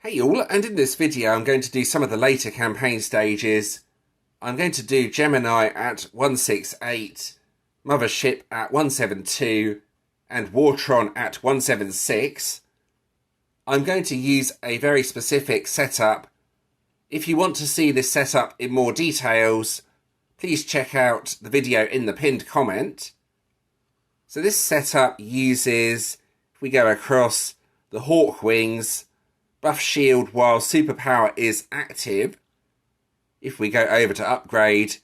Hey all, and in this video I'm going to do some of the later campaign stages. I'm going to do Gemini at 168, Mothership at 172, and Wartron at 176. I'm going to use a very specific setup. If you want to see this setup in more details, please check out the video in the pinned comment. So this setup uses, if we go across, the Hawk Wings, buff shield while superpower is active. If we go over to upgrade,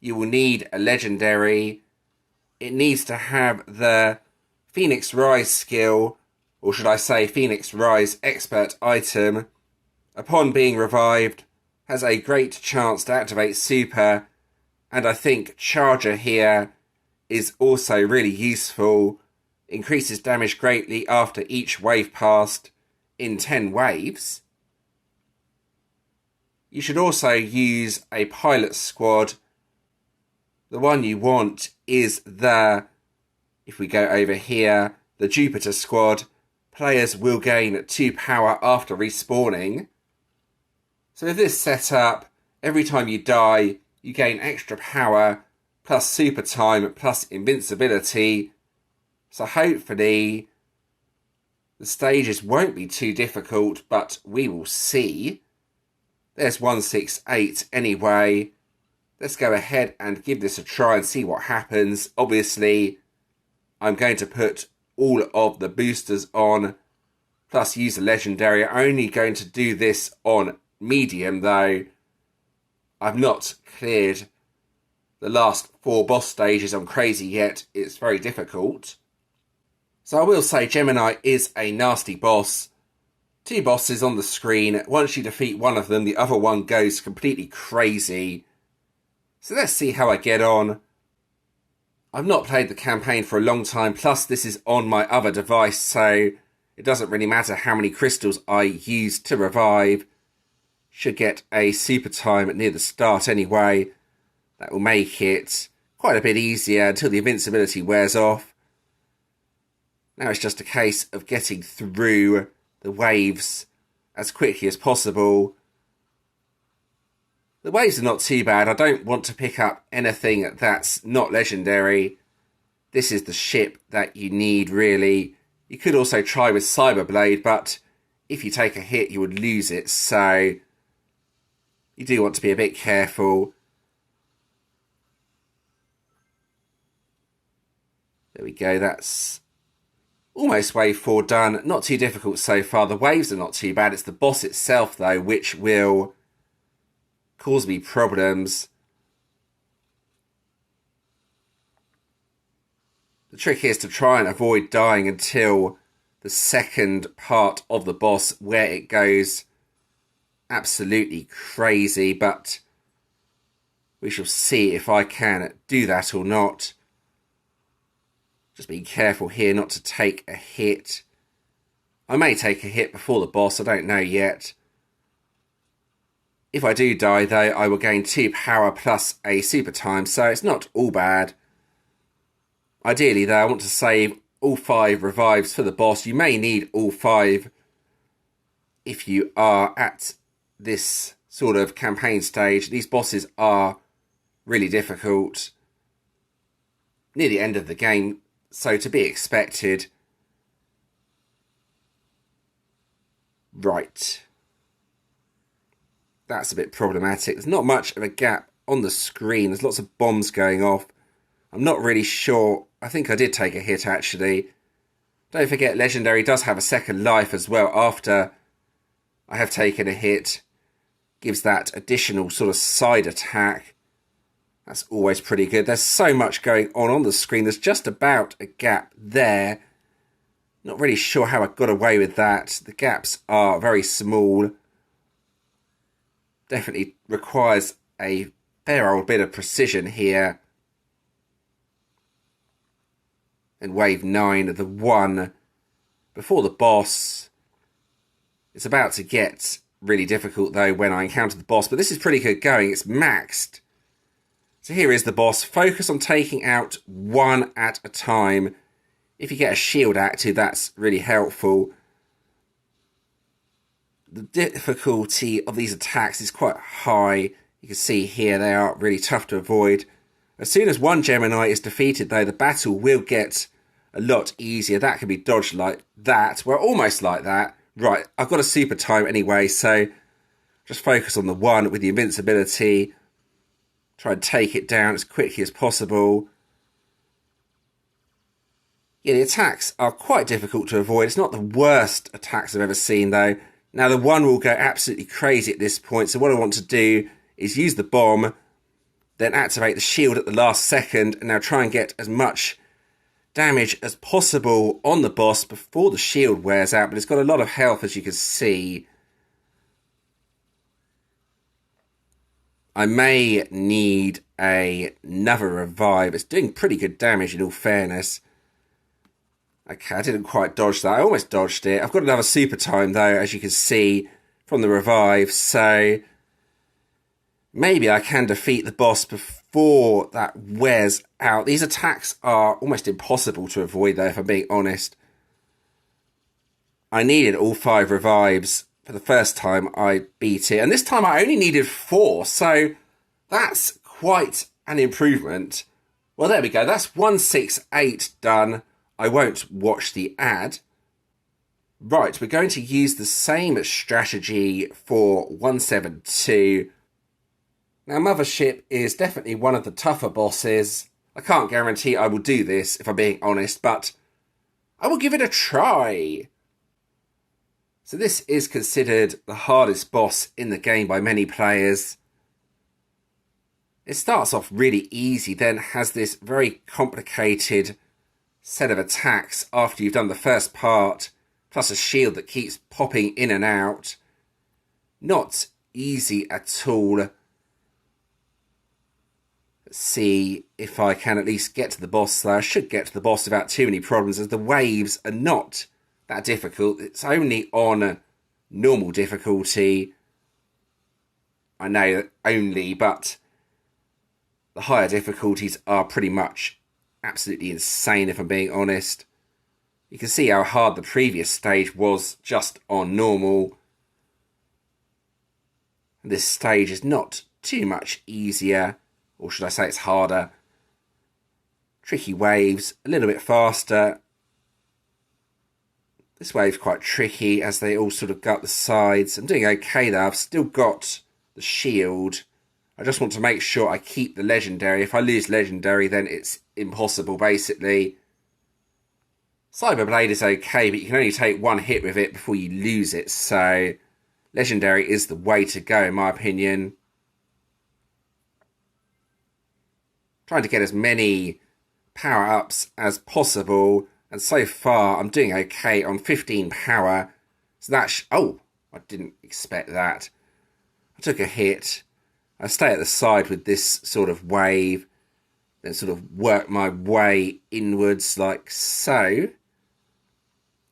you will need a legendary. It needs to have the Phoenix Rise skill, or should I say Phoenix Rise expert item. Upon being revived, has a great chance to activate super, and I think Charger here is also really useful. Increases damage greatly after each wave passed in 10 waves. You should also use a pilot squad. The one you want is the, if we go over here, the Jupiter squad. Players will gain 2 power after respawning. So with this setup, every time you die, you gain extra power, plus super time, plus invincibility. So hopefully the stages won't be too difficult, but we will see. There's 168 anyway. Let's go ahead and give this a try and see what happens. Obviously, I'm going to put all of the boosters on, plus use a legendary. I'm only going to do this on medium though. I've not cleared the last 4 boss stages on crazy yet. It's very difficult. So I will say Gemini is a nasty boss. 2 bosses on the screen. Once you defeat one of them, the other one goes completely crazy. So let's see how I get on. I've not played the campaign for a long time, plus this is on my other device, so it doesn't really matter how many crystals I use to revive. Should get a super time near the start anyway. That will make it quite a bit easier until the invincibility wears off. Now it's just a case of getting through the waves as quickly as possible. The waves are not too bad. I don't want to pick up anything that's not legendary. This is the ship that you need, really. You could also try with Cyberblade, but if you take a hit, you would lose it. So you do want to be a bit careful. There we go. That's almost wave 4 done. Not too difficult so far. The waves are not too bad. It's the boss itself, though, which will cause me problems. The trick is to try and avoid dying until the second part of the boss, where it goes absolutely crazy, but we shall see if I can do that or not. Just be careful here not to take a hit. I may take a hit before the boss, I don't know yet. If I do die though, I will gain 2 power plus a super time, so it's not all bad. Ideally though, I want to save all 5 revives for the boss. You may need all 5 if you are at this sort of campaign stage. These bosses are really difficult. Near the end of the game, so to be expected. Right. That's a bit problematic. There's not much of a gap on the screen. There's lots of bombs going off. I'm not really sure. I think I did take a hit, actually. Don't forget, Legendary does have a second life as well after I have taken a hit. Gives that additional sort of side attack. That's always pretty good. There's so much going on the screen. There's just about a gap there. Not really sure how I got away with that. The gaps are very small. Definitely requires a fair old bit of precision here. And wave 9, the one before the boss. It's about to get really difficult though when I encounter the boss. But this is pretty good going. It's maxed. So here is the boss. Focus on taking out one at a time. If you get a shield active, that's really helpful. the difficulty of these attacks is quite high. You can see here they are really tough to avoid. As soon as one Gemini is defeated, though, the battle will get a lot easier. That can be dodged like that. Well, almost like that. Right, I've got a super time anyway, so just focus on the one with the invincibility. Try and take it down as quickly as possible. Yeah, the attacks are quite difficult to avoid. It's not the worst attacks I've ever seen, though. Now, the one will go absolutely crazy at this point, so what I want to do is use the bomb, then activate the shield at the last second, and now try and get as much damage as possible on the boss before the shield wears out. But it's got a lot of health, as you can see. I may need another revive. It's doing pretty good damage in all fairness. Okay, I didn't quite dodge that. I almost dodged it. I've got another super time, though, as you can see from the revive. So maybe I can defeat the boss before that wears out. These attacks are almost impossible to avoid, though, if I'm being honest. I needed all 5 revives for the first time I beat it. And this time I only needed 4. So that's quite an improvement. Well, there we go. That's 168 done. I won't watch the ad. Right, we're going to use the same strategy for 172. Now, Mothership is definitely one of the tougher bosses. I can't guarantee I will do this, if I'm being honest, but I will give it a try. So this is considered the hardest boss in the game by many players. It starts off really easy, then has this very complicated set of attacks after you've done the first part, plus a shield that keeps popping in and out. Not easy at all. Let's see if I can at least get to the boss. I should get to the boss without too many problems, as the waves are not that difficult. It's only on normal difficulty. I know only, but the higher difficulties are pretty much absolutely insane, if I'm being honest. You can see how hard the previous stage was just on normal. This stage is not too much easier, or should I say it's harder. Tricky waves, a little bit faster. This wave's quite tricky as they all sort of gut the sides. I'm doing okay though. I've still got the shield. I just want to make sure I keep the legendary. If I lose legendary, then it's impossible, basically. Cyberblade is okay, but you can only take one hit with it before you lose it. So legendary is the way to go, in my opinion. Trying to get as many power-ups as possible. And so far, I'm doing okay on 15 power. So that's... Oh, I didn't expect that. I took a hit. I stay at the side with this sort of wave, then sort of work my way inwards like so.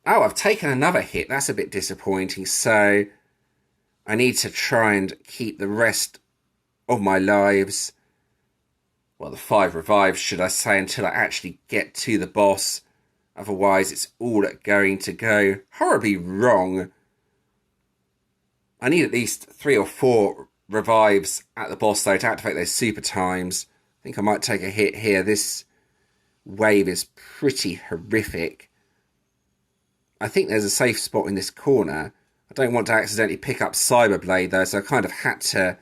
Oh, I've taken another hit. That's a bit disappointing. So I need to try and keep the rest of my lives, well, the 5 revives, should I say, until I actually get to the boss. Otherwise, it's all going to go horribly wrong. I need at least 3 or 4 revives at the boss, though, to activate those super times. I think I might take a hit here. This wave is pretty horrific. I think there's a safe spot in this corner. I don't want to accidentally pick up Cyberblade, though, so I kind of had to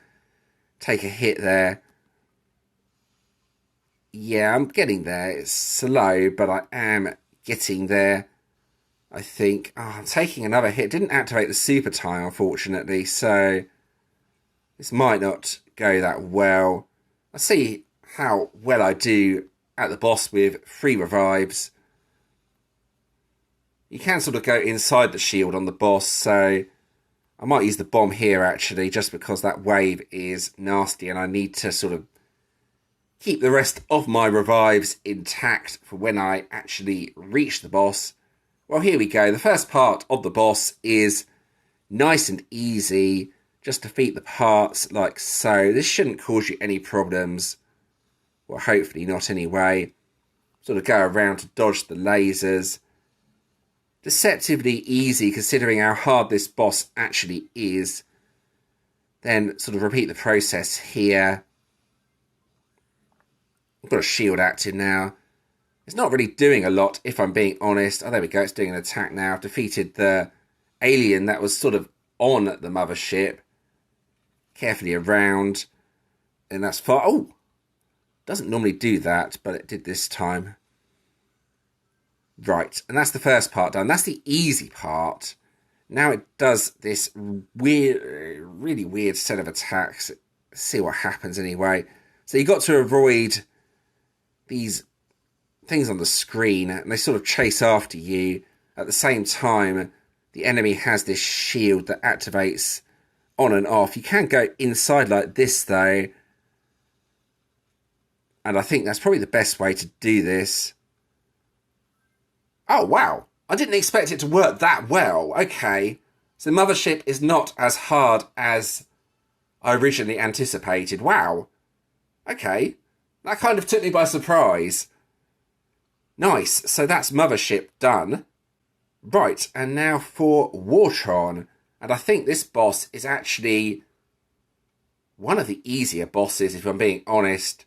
take a hit there. Yeah, I'm getting there. It's slow, but I am getting there, I think. Oh, I'm taking another hit. Didn't activate the super time, unfortunately, so this might not go that well. I'll see how well I do at the boss with 3 revives. You can sort of go inside the shield on the boss, so I might use the bomb here, actually, just because that wave is nasty and I need to sort of keep the rest of my revives intact for when I actually reach the boss. Well, here we go. The first part of the boss is nice and easy. Just defeat the parts like so. This shouldn't cause you any problems. Well, hopefully not anyway. Sort of go around to dodge the lasers. deceptively easy considering how hard this boss actually is. Then sort of repeat the process here. I've got a shield active now. It's not really doing a lot, if I'm being honest. Oh, there we go. It's doing an attack now. I've defeated the alien that was sort of on the mothership. Carefully around. And that's far. Oh! Doesn't normally do that, but it did this time. Right. And that's the first part done. That's the easy part. Now it does this weird, really weird set of attacks. Let's see what happens anyway. So you got to avoid these things on the screen, and they sort of chase after you. At the same time, the enemy has this shield that activates on and off. You can go inside like this though, and I think that's probably the best way to do this. Oh wow, I didn't expect it to work that well. Okay, so Mothership is not as hard as I originally anticipated. Wow, okay, that kind of took me by surprise. Nice, so that's Mothership done. Right, and now for Wartron. And I think this boss is actually one of the easier bosses, if I'm being honest.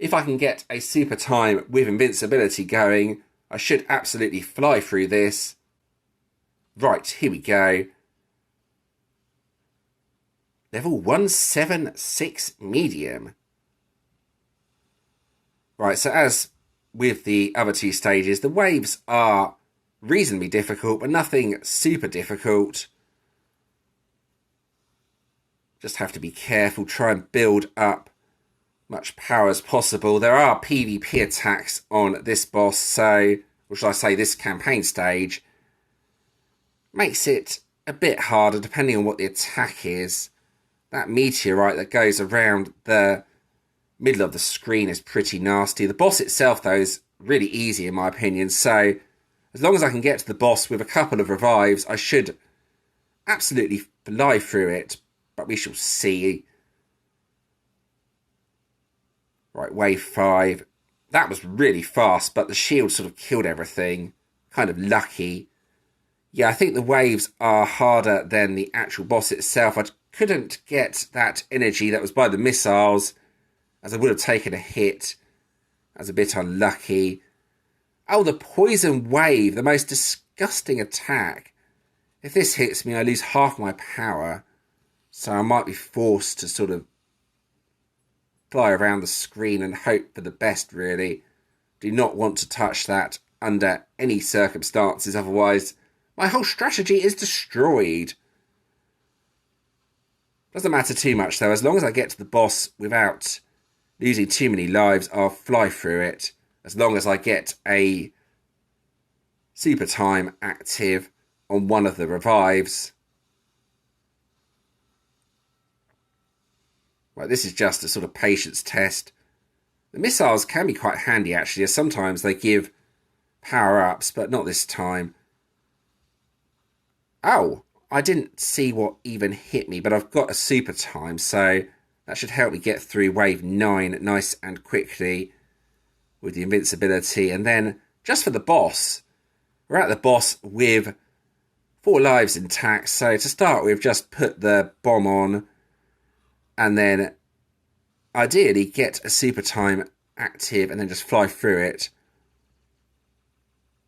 If I can get a super time with invincibility going, I should absolutely fly through this. Right, here we go. Level 176 medium. Right, so as with the other two stages, the waves are reasonably difficult, but nothing super difficult. Just have to be careful, try and build up much power as possible. There are PvP attacks on this boss, so, or should I say this campaign stage, makes it a bit harder depending on what the attack is. That meteorite that goes around the middle of the screen is pretty nasty. The boss itself, though, is really easy in my opinion, so as long as I can get to the boss with a couple of revives, I should absolutely fly through it, but we shall see. Right, wave 5. That was really fast, but the shield sort of killed everything. Kind of lucky. Yeah, I think the waves are harder than the actual boss itself. I couldn't get that energy that was by the missiles, as I would have taken a hit. That was a bit unlucky. Oh, the poison wave, the most disgusting attack. If this hits me, I lose half my power. So I might be forced to sort of fly around the screen and hope for the best, really. Do not want to touch that under any circumstances, otherwise my whole strategy is destroyed. Doesn't matter too much, though. As long as I get to the boss without losing too many lives, I'll fly through it. As long as I get a super time active on one of the revives. Right, this is just a sort of patience test. The missiles can be quite handy, actually, as sometimes they give power-ups, but not this time. Oh, I didn't see what even hit me, but I've got a super time, so that should help me get through wave 9 nice and quickly with the invincibility. And then, just for the boss, we're at the boss with 4 lives intact, so to start with, just put the bomb on, and then ideally get a super time active and then just fly through it.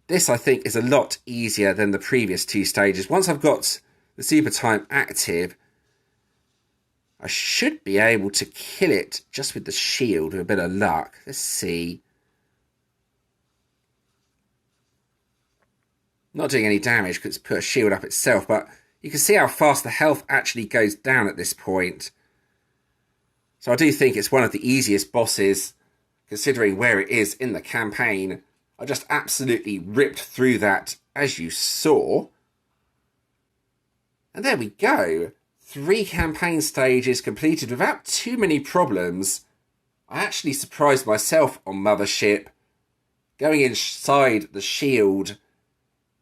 This, I think, is a lot easier than the previous 2 stages. Once I've got the super time active, I should be able to kill it just with the shield with a bit of luck. Let's see. Not doing any damage because it's put a shield up itself, but you can see how fast the health actually goes down at this point. So I do think it's one of the easiest bosses, considering where it is in the campaign. I just absolutely ripped through that, as you saw. And there we go. 3 campaign stages completed without too many problems. I actually surprised myself on Mothership. Going inside the shield,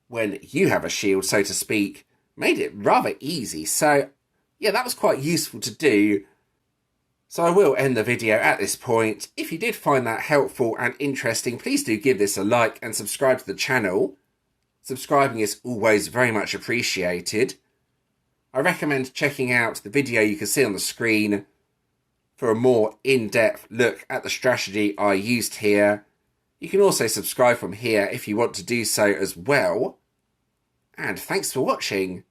when you have a shield, so to speak, made it rather easy. So, yeah, that was quite useful to do. So I will end the video at this point. If you did find that helpful and interesting, please do give this a like and subscribe to the channel. Subscribing is always very much appreciated. I recommend checking out the video you can see on the screen for a more in-depth look at the strategy I used here. You can also subscribe from here if you want to do so as well. And thanks for watching.